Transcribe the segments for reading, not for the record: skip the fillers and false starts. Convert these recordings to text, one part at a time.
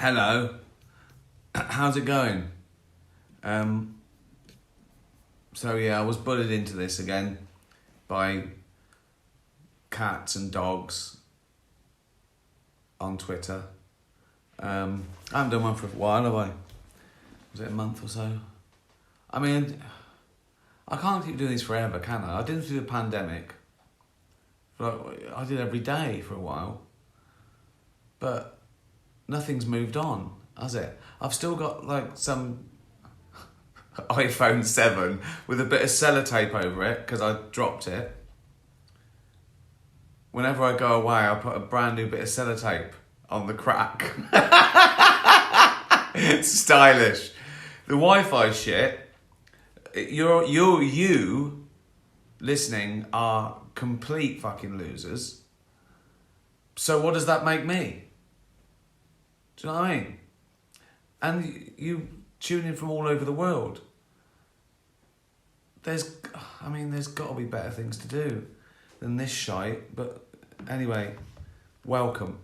Hello. How's it going? So yeah, I was bullied into this again by cats and dogs on Twitter. I haven't done one for a while, have I? Was it a month or so? I mean, I can't keep doing this forever, can I? I did it through the pandemic. I did every day for a while. But nothing's moved on, has it? I've still got like some iPhone 7 with a bit of sellotape over it because I dropped it. Whenever I go away, I put a brand new bit of sellotape on the crack. It's stylish. The Wi-Fi shit, you listening are complete fucking losers. So what does that make me? Do you know what I mean? And you tune in from all over the world. There's got to be better things to do than this shite. But anyway, welcome.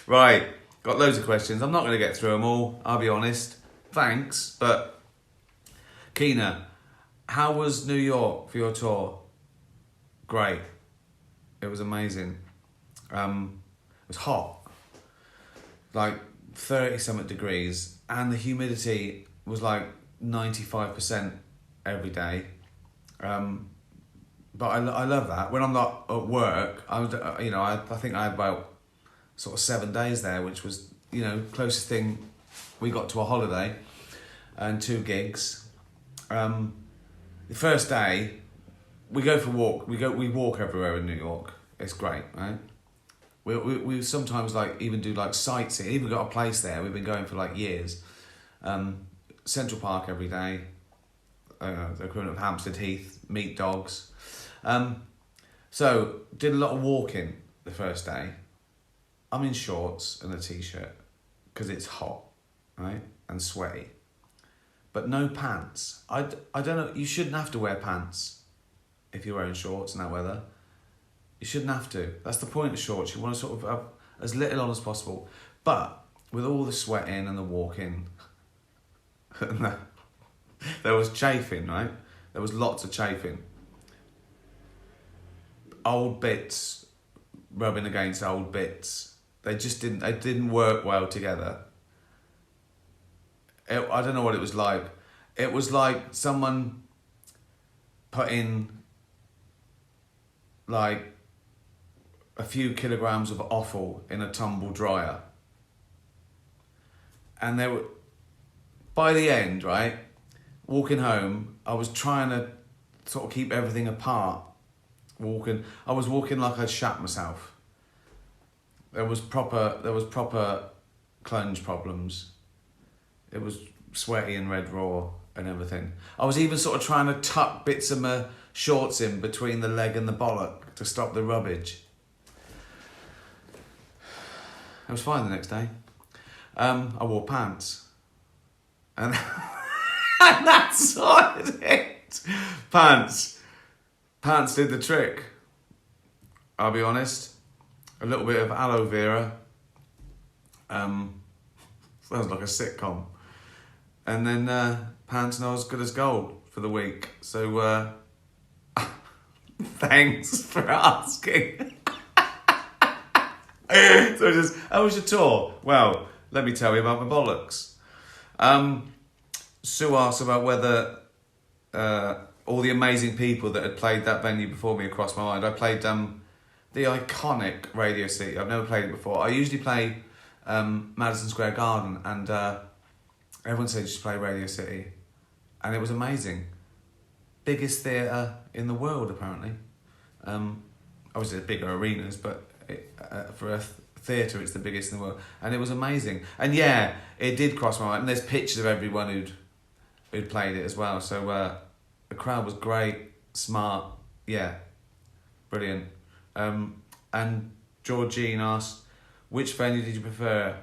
Right, got loads of questions. I'm not going to get through them all, I'll be honest. Thanks, but Keena, how was New York for your tour? Great. It was amazing. It was hot, like 30-something degrees, and the humidity was like 95% every day. But I love that. When I'm not at work, I think I had about sort of 7 days there, which was, closest thing we got to a holiday, and 2 gigs. The first day, we go for a walk. We walk everywhere in New York. It's great, right? We sometimes even do sightseeing. Even got a place there. We've been going for years. Central Park every day. The equivalent of Hampstead Heath. Meet dogs. So did a lot of walking the first day. I'm in shorts and a t-shirt because it's hot, right, and sweaty. But no pants. I don't know. You shouldn't have to wear pants if you're wearing shorts in that weather. You shouldn't have to. That's the point of shorts. You want to sort of have as little on as possible. But with all the sweating and the walking, there was chafing, right? There was lots of chafing. Old bits rubbing against old bits. They didn't work well together. I don't know what it was like. It was like someone put in a few kilograms of offal in a tumble dryer. And by the end, right, walking home, I was trying to sort of keep everything apart. I was walking like I'd shat myself. There was proper clunge problems. It was sweaty and red raw and everything. I was even sort of trying to tuck bits of my shorts in between the leg and the bollock to stop the rubbage. It was fine the next day. I wore pants. And, and that's what it is. Pants did the trick. I'll be honest. A little bit of aloe vera. Sounds like a sitcom. And then pants know as good as gold for the week. So thanks for asking. So how was your tour? Well, let me tell you about my bollocks. Sue asked about whether all the amazing people that had played that venue before me across my mind. I played the iconic Radio City. I've never played it before. I usually play Madison Square Garden, and everyone said just play Radio City, and it was amazing. Biggest theatre in the world, apparently. Obviously, the bigger arenas, but for a theatre, it's the biggest in the world, and it was amazing. And yeah, it did cross my mind. And there's pictures of everyone who'd played it as well. So the crowd was great, smart, yeah, brilliant. And Georgine asked, which venue did you prefer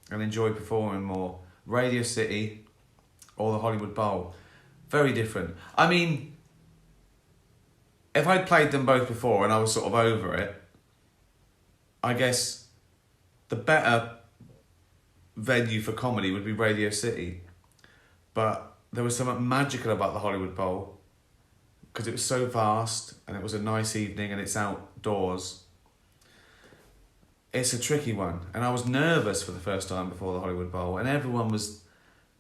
and enjoy performing more, Radio City or the Hollywood Bowl? Very different. I mean, if I'd played them both before and I was sort of over it, I guess the better venue for comedy would be Radio City, but there was something magical about the Hollywood Bowl because it was so vast and it was a nice evening and it's outdoors. It's a tricky one, and I was nervous for the first time before the Hollywood Bowl, and everyone was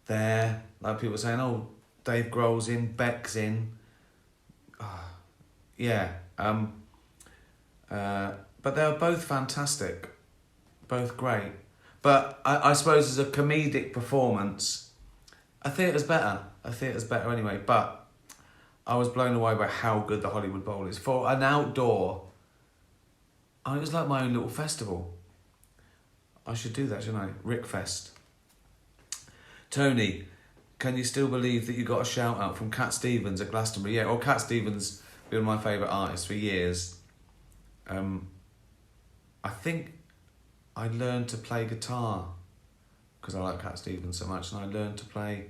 there, like people were saying, oh, Dave Grohl's in, Beck's in. Yeah. But they were both fantastic, both great. But I suppose as a comedic performance, a theatre's better. A theatre's better anyway. But I was blown away by how good the Hollywood Bowl is. For an outdoor, it was like my own little festival. I should do that, shouldn't I? Rickfest. Tony, can you still believe that you got a shout out from Cat Stevens at Glastonbury? Yeah, well, Cat Stevens been my favourite artist for years. I think I learned to play guitar because I like Cat Stevens so much, and I learned to play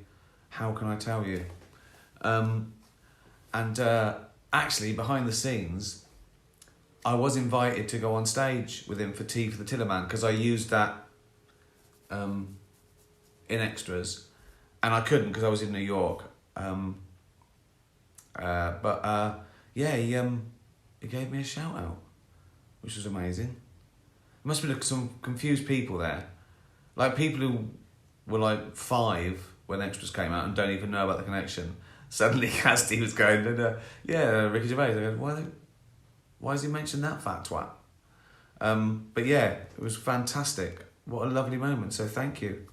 How Can I Tell You? Actually, behind the scenes, I was invited to go on stage with him for Tea for the Tillerman because I used that in extras, and I couldn't because I was in New York. Yeah, he gave me a shout out, which was amazing. There must have been some confused people there, like people who were like 5 when extras came out and don't even know about the connection. Suddenly, Casty was going, Ricky Gervais. I go, why has he mentioned that fat twat? But yeah, it was fantastic. What a lovely moment. So thank you.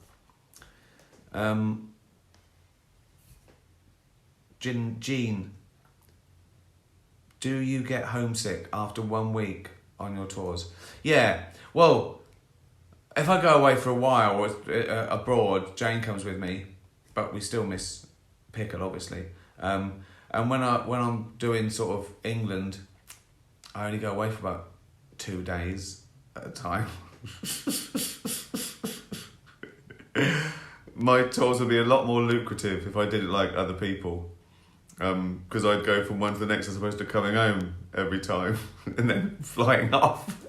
Jean, do you get homesick after 1 week on your tours? Yeah, well, if I go away for a while or abroad, Jane comes with me, but we still miss Pickle, obviously. And when I'm doing sort of England, I only go away for about 2 days at a time. My tours would be a lot more lucrative if I did it like other people. Because I'd go from one to the next as opposed to coming home every time and then flying off.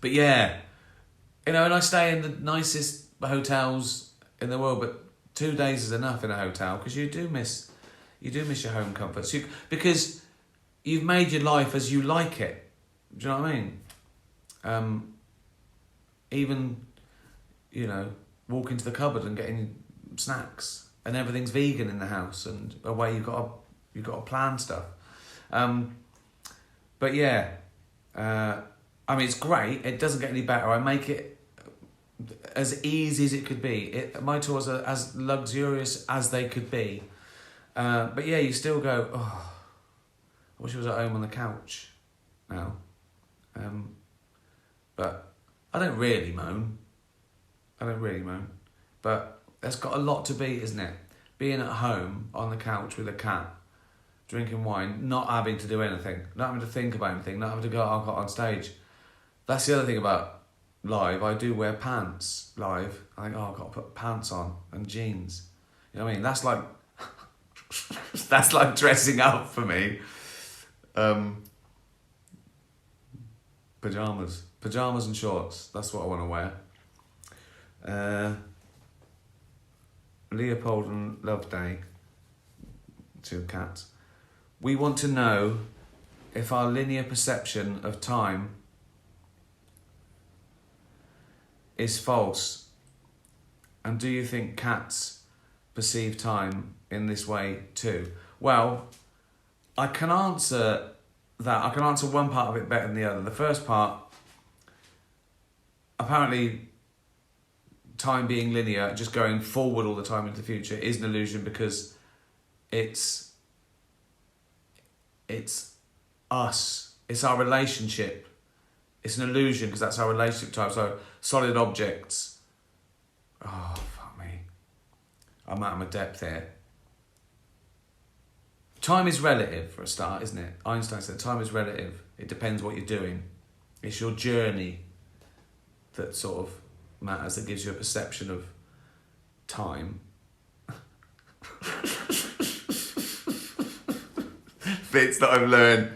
But yeah, and I stay in the nicest hotels in the world, but 2 days is enough in a hotel because you do miss your home comforts. Because you've made your life as you like it. Do you know what I mean? Even, walk into the cupboard and getting snacks, and everything's vegan in the house, and away you've got to plan stuff. But yeah, it's great. It doesn't get any better. I make it as easy as it could be. My tours are as luxurious as they could be. But yeah, you still go, oh, I wish I was at home on the couch now. But I don't really moan. But there's got a lot to be, isn't it? Being at home on the couch with a cat, drinking wine, not having to do anything, not having to think about anything, not having to go on stage. That's the other thing about live. I do wear pants live. I think, I've got to put pants on and jeans. You know what I mean? That's like that's like dressing up for me. Pajamas and shorts. That's what I want to wear. Leopold and Loveday, 2 cats. We want to know if our linear perception of time is false, and do you think cats perceive time in this way too? Well, I can answer that. I can answer one part of it better than the other. The first part, apparently time being linear, just going forward all the time into the future, is an illusion because it's us. It's our relationship. It's an illusion because that's our relationship type. So solid objects. Oh, fuck me. I'm out of my depth here. Time is relative for a start, isn't it? Einstein said time is relative. It depends what you're doing. It's your journey that sort of matters, that gives you a perception of time. Bits that I've learned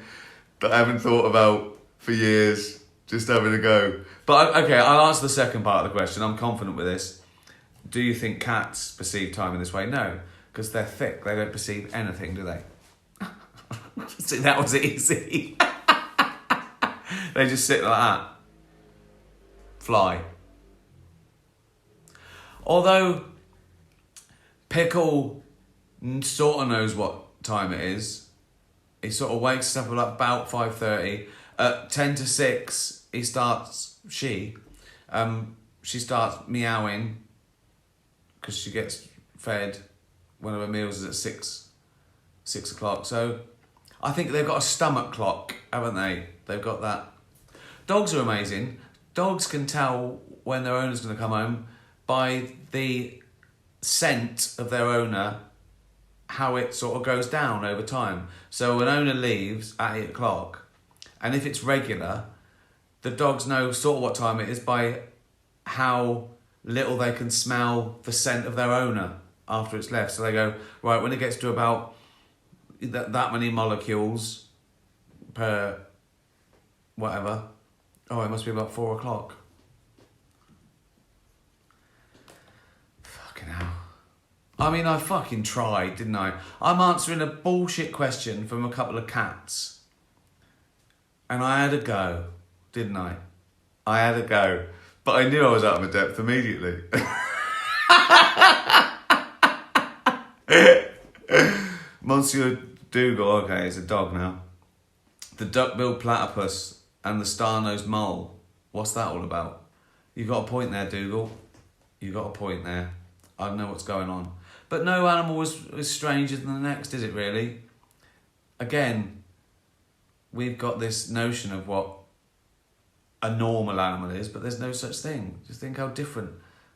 that I haven't thought about for years. Just having a go. But okay, I'll answer the second part of the question. I'm confident with this. Do you think cats perceive time in this way? No, because they're thick. They don't perceive anything, do they? See, that was easy. They just sit like that. Fly. Although Pickle sort of knows what time it is. He sort of wakes up at about 5:30. At 10 to 6, she starts meowing because she gets fed. One of her meals is at 6 o'clock. So I think they've got a stomach clock, haven't they? They've got that. Dogs are amazing. Dogs can tell when their owner's going to come home by the scent of their owner, how it sort of goes down over time. So an owner leaves at 8 o'clock, and if it's regular, the dogs know sort of what time it is by how little they can smell the scent of their owner after it's left. So they go, right, when it gets to about that many molecules per whatever, oh, it must be about 4 o'clock. Fucking hell. I mean, I fucking tried, didn't I? I'm answering a bullshit question from a couple of cats. And I had a go, didn't I? I had a go. But I knew I was out of my depth immediately. Monsieur Dougal, okay, it's a dog now. The duck-billed platypus and the star-nosed mole. What's that all about? You got a point there, Dougal. You got a point there. I know what's going on. But no animal is stranger than the next, is it really? Again, we've got this notion of what a normal animal is, but there's no such thing. Just think how different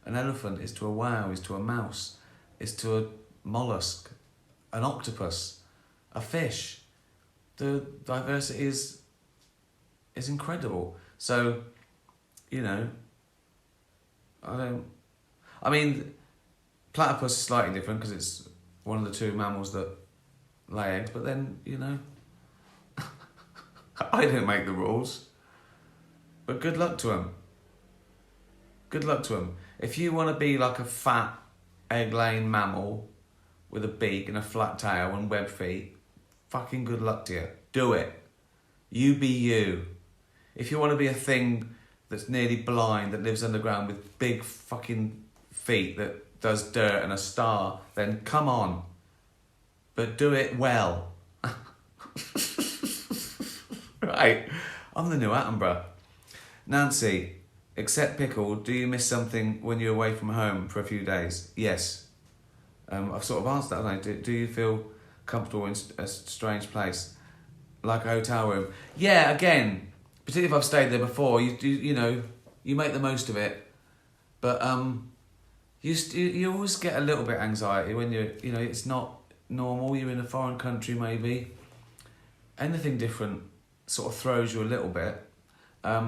an elephant is to a wow, is to a mouse, is to a mollusk, an octopus, a fish. The diversity is incredible. So, you know, I mean, platypus is slightly different because it's one of the two mammals that lay eggs, but then, you know, I didn't make the rules. But good luck to them. Good luck to them. If you want to be like a fat, egg-laying mammal with a beak and a flat tail and webbed feet, fucking good luck to you. Do it. You be you. If you want to be a thing that's nearly blind, that lives underground with big fucking feet that does dirt and a star, then come on. But do it well. Right. I'm the new Attenborough. Nancy, except Pickle, do you miss something when you're away from home for a few days? Yes. I've sort of answered that, haven't I? Do you feel comfortable in a strange place? Like a hotel room? Yeah, again, particularly if I've stayed there before, you know, you make the most of it. But you always get a little bit anxiety when you know, it's not normal, you're in a foreign country maybe. Anything different sort of throws you a little bit. But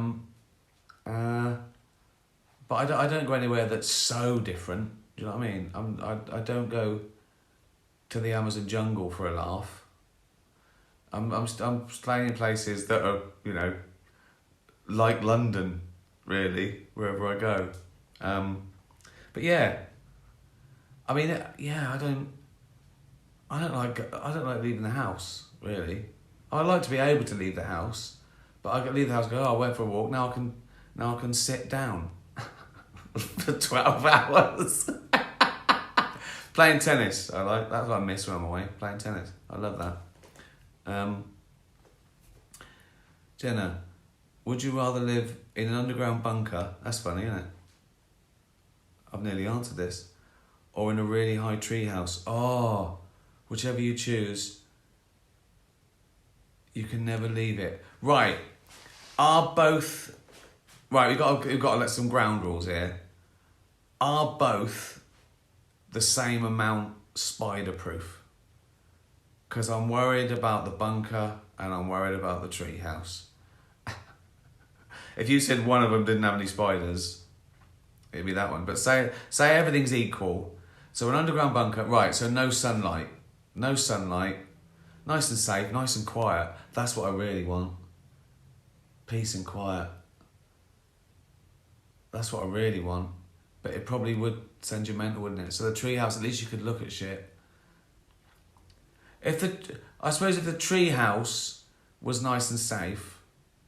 I don't go anywhere that's so different. Do you know what I mean? I don't go to the Amazon jungle for a laugh. I'm staying in places that are, you know, like London, really, wherever I go. But yeah, I mean, yeah, I don't like leaving the house, really. I like to be able to leave the house, but I can leave the house and go, oh, I went for a walk, now I can sit down for 12 hours. Playing tennis, that's what I miss when I'm away, playing tennis. I love that. Jenna, would you rather live in an underground bunker, that's funny, isn't it? I've nearly answered this. Or in a really high tree house? Oh, whichever you choose, you can never leave it. Right, we've got to let some ground rules here. Are both the same amount spider-proof? Because I'm worried about the bunker and I'm worried about the tree house. If you said one of them didn't have any spiders, it'd be that one. But say everything's equal. So an underground bunker, right, so no sunlight, nice and safe, nice and quiet. That's what I really want. Peace and quiet. That's what I really want. But it probably would send you mental, wouldn't it? So the treehouse, at least you could look at shit. I suppose if the treehouse was nice and safe,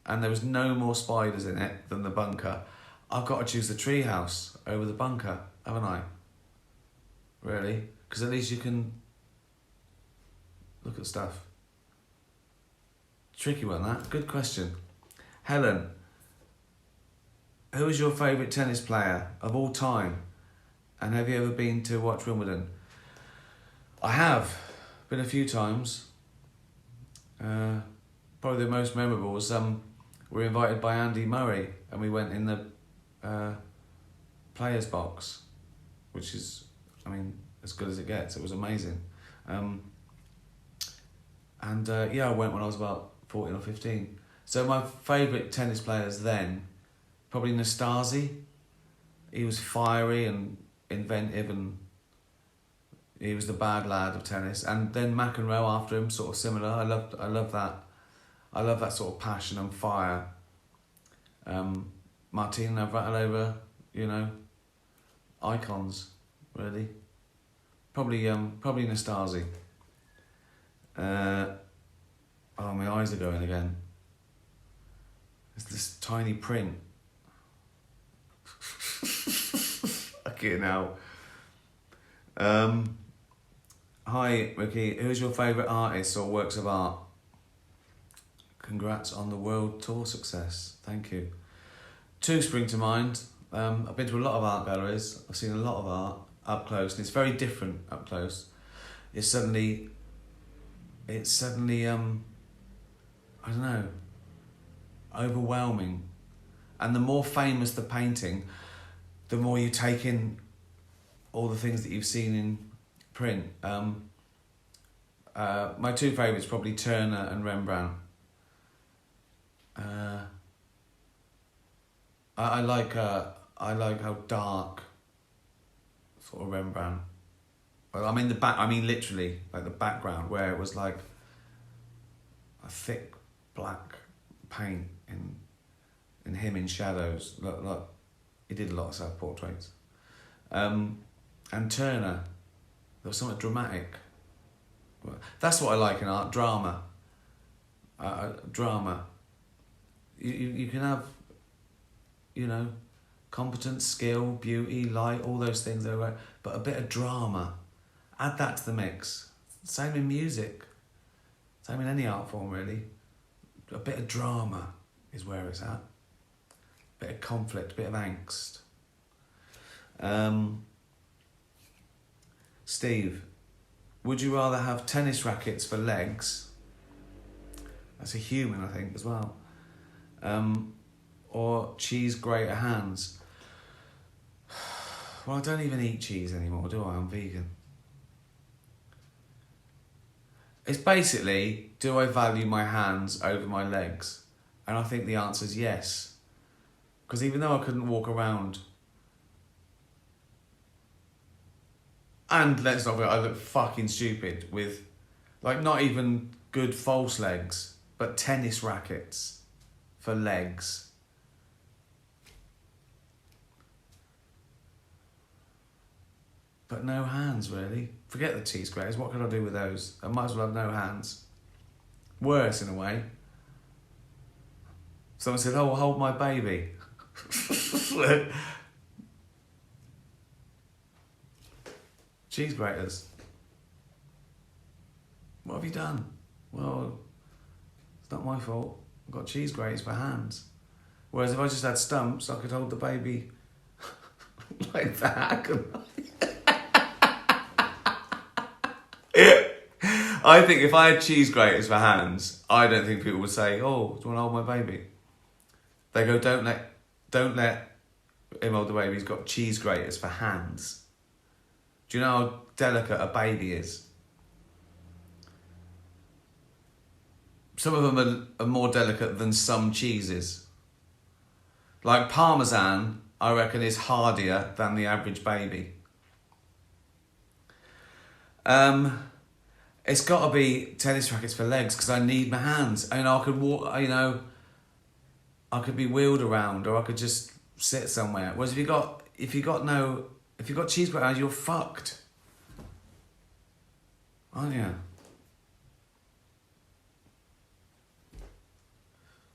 and there was no more spiders in it than the bunker, I've got to choose the treehouse over the bunker, haven't I? Really? Because at least you can look at stuff. Tricky one, that. Good question. Helen, who is your favourite tennis player of all time? And have you ever been to watch Wimbledon? I have. Been a few times. Probably the most memorable was we were invited by Andy Murray and we went in the players box, which is, I mean, as good as it gets. It was amazing. Yeah, I went when I was about 14 or 15. So my favourite tennis players then, probably Nastase. He was fiery and inventive, and he was the bad lad of tennis. And then McEnroe after him, sort of similar. I love that. I love that sort of passion and fire. Martina Navratilova, you know, icons, really. Probably Nastase. Oh, my eyes are going again. It's this tiny print. Okay, now. Hi, Ricky. Who's your favourite artist or works of art? Congrats on the world tour success. Thank you. Two spring to mind. I've been to a lot of art galleries. I've seen a lot of art up close, and it's very different up close. It's suddenly I don't know, overwhelming. And the more famous the painting, the more you take in all the things that you've seen in print. My two favourites probably Turner and Rembrandt. I like how dark sort of Rembrandt. Well, I mean literally like the background where it was like a thick black paint in him in shadows. Look, he did a lot of self-portraits. And Turner, there was something dramatic. That's what I like in art, drama. Drama. You can have, you know, competence, skill, beauty, light, all those things, but a bit of drama. Add that to the mix. Same in music. Same in any art form, really. A bit of drama is where it's at. A bit of conflict, a bit of angst. Steve, would you rather have tennis rackets for legs? That's a human, I think, as well. Or cheese grater hands? Well, I don't even eat cheese anymore, do I? I'm vegan. It's basically, do I value my hands over my legs? And I think the answer is yes. Because even though I couldn't walk around, and let's not forget, I look fucking stupid with, like, not even good false legs, but tennis rackets for legs. But no hands, really. Forget the cheese graters. What can I do with those? I might as well have no hands. Worse, in a way. Someone said, oh, hold my baby. Cheese graters. What have you done? Well, it's not my fault. I've got cheese graters for hands. Whereas if I just had stumps, I could hold the baby like that, couldn't I? I think if I had cheese graters for hands, I don't think people would say, oh, do you want to hold my baby? They go, don't let him hold the baby, he's got cheese graters for hands. Do you know how delicate a baby is? Some of them are more delicate than some cheeses. Like Parmesan, I reckon, is hardier than the average baby. It's got to be tennis rackets for legs because I need my hands. I mean, I could walk, you know, I could be wheeled around, or I could just sit somewhere. Whereas if you got cheese grater, you're fucked, aren't you?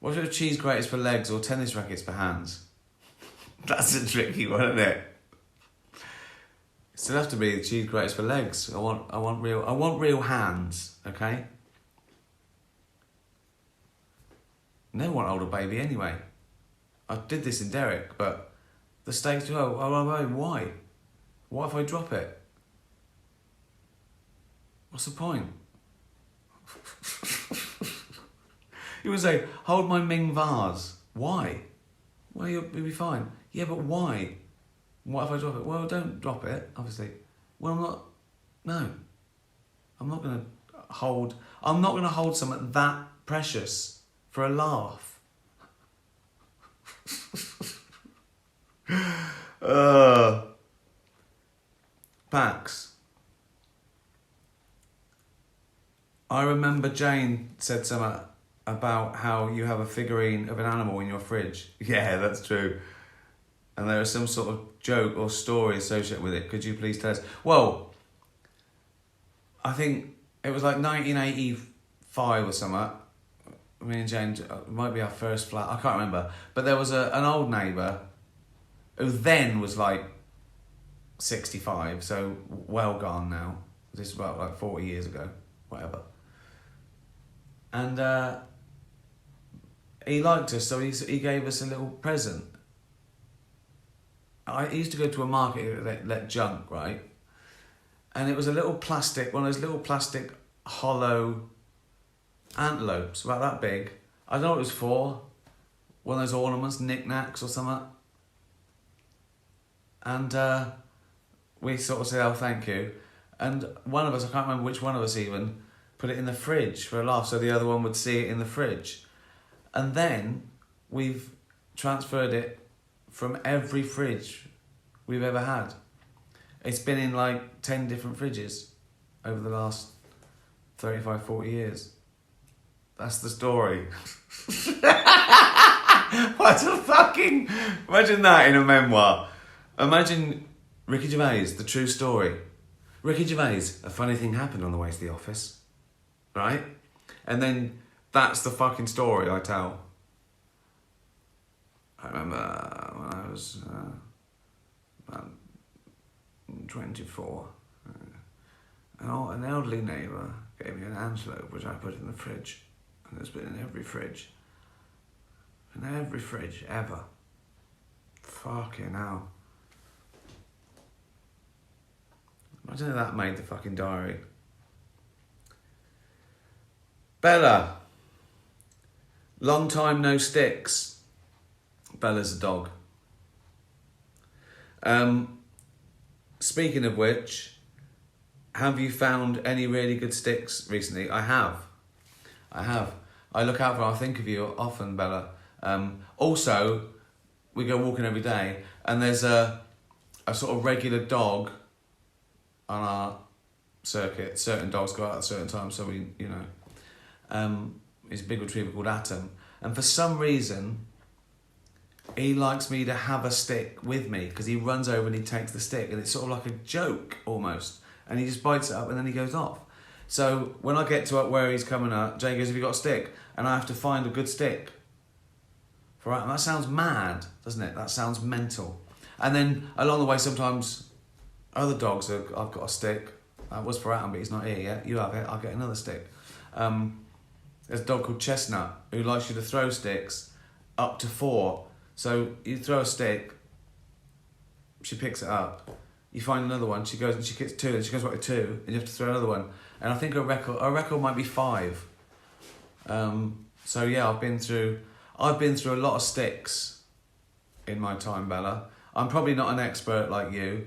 What if cheese graters for legs or tennis rackets for hands? That's a tricky one, isn't it? Still have to be the cheese graters for legs. I want real hands, okay? Never want to hold a baby anyway. I did this in Derek, but the steaks do. Why? What if I drop it? What's the point? You would say, hold my Ming vase. Why? Well, you'll be fine. Yeah, but why? What if I drop it? Well, don't drop it, obviously. Well, I'm not going to hold something that precious for a laugh. Pax. I remember Jane said something about how you have a figurine of an animal in your fridge. Yeah, that's true. And there is some sort of joke or story associated with it. Could you please tell us? Well, I think it was like 1985 or something. Me and Jane, it might be our first flat, I can't remember. But there was an old neighbour who then was like 65, so well gone now. This is about like 40 years ago, whatever. And he liked us, so he gave us a little present. I used to go to a market that let junk, right? And it was a little plastic, one of those little plastic hollow antelopes, about that big. I don't know what it was for. One of those ornaments, knickknacks or something. And we sort of said, oh, thank you. And one of us, I can't remember which one of us even, put it in the fridge for a laugh so the other one would see it in the fridge. And then we've transferred it from every fridge we've ever had. It's been in like 10 different fridges over the last 35, 40 years. That's the story. What a fucking... Imagine that in a memoir. Imagine Ricky Gervais, the true story. Ricky Gervais, a funny thing happened on the way to the office. Right? And then that's the fucking story I tell. I remember when I was about 24, an elderly neighbour gave me an antelope which I put in the fridge, and it's been in every fridge. In every fridge, ever. Fucking hell. Imagine if that made the fucking diary. Bella. Long time no sticks. Bella's a dog. Speaking of which, have you found any really good sticks recently? I have. I look out for, I think of you often, Bella. Also, we go walking every day, and there's a sort of regular dog on our circuit. Certain dogs go out at certain times, so we, he's a big retriever called Atom. And for some reason, he likes me to have a stick with me, because he runs over and he takes the stick, and it's sort of like a joke almost. And he just bites it up and then he goes off. So when I get to where he's coming up, Jay goes, have you got a stick? And I have to find a good stick. For Atom. That sounds mad, doesn't it? That sounds mental. And then along the way, sometimes other dogs, I've got a stick. That was for Atom, but he's not here yet. You have it, I'll get another stick. There's a dog called Chestnut who likes you to throw sticks up to 4. So you throw a stick, she picks it up. You find another one, she goes and she gets 2, and she goes back to 2, and you have to throw another one. And I think her record might be 5. So yeah, I've been through a lot of sticks in my time, Bella. I'm probably not an expert like you,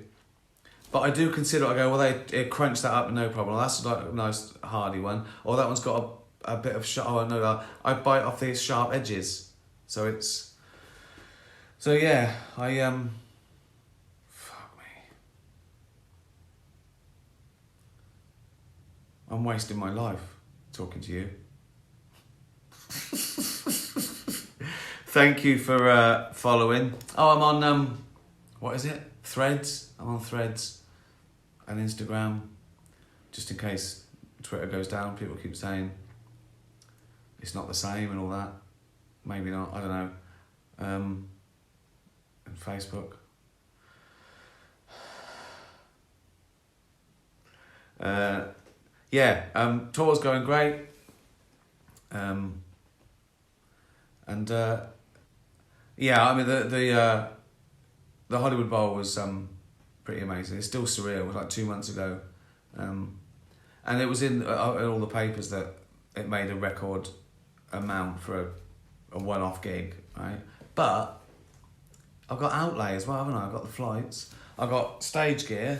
but I do consider, I go, well, they crunch that up, no problem. That's like a nice hardy one. Or that one's got a bit of sharp, oh no, I bite off these sharp edges. So yeah, fuck me. I'm wasting my life talking to you. Thank you for following. Oh, I'm on what is it? Threads. I'm on Threads and Instagram. Just in case Twitter goes down, people keep saying it's not the same and all that. Maybe not. I don't know. And Facebook. Tour's going great. And I mean the Hollywood Bowl was pretty amazing. It's still surreal. It was like 2 months ago, and it was in all the papers that it made a record amount for a one-off gig, right? But I've got outlay as well, haven't I? I've got the flights. I've got stage gear.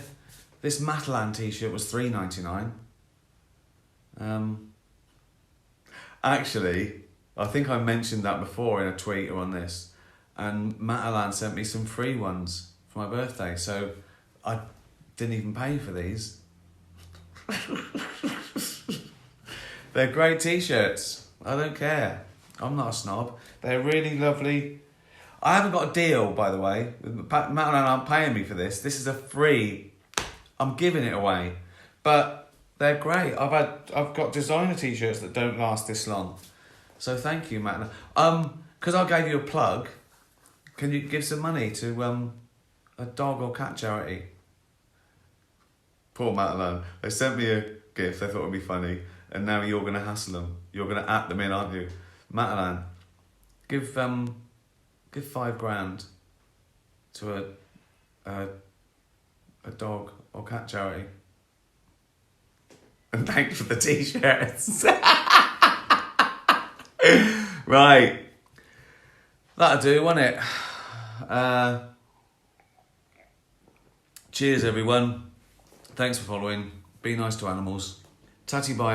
This Matalan t-shirt was $3.99. Actually, I think I mentioned that before in a tweet or on this, and Matalan sent me some free ones for my birthday, so I didn't even pay for these. They're great t-shirts. I don't care. I'm not a snob. They're really lovely. I haven't got a deal, by the way. Matalan aren't paying me for this. This is a free. I'm giving it away, but they're great. I've got designer t-shirts that don't last this long. So thank you, Matalan. Because I gave you a plug, can you give some money to a dog or cat charity? Poor Matalan. They sent me a gift. They thought it would be funny, and now you're going to hassle them. You're going to at them in, aren't you? Matalan, give $5,000 to a dog or cat charity. And thanks for the t-shirts. Right. That'll do, won't it? Cheers, everyone. Thanks for following. Be nice to animals. Tatty bye.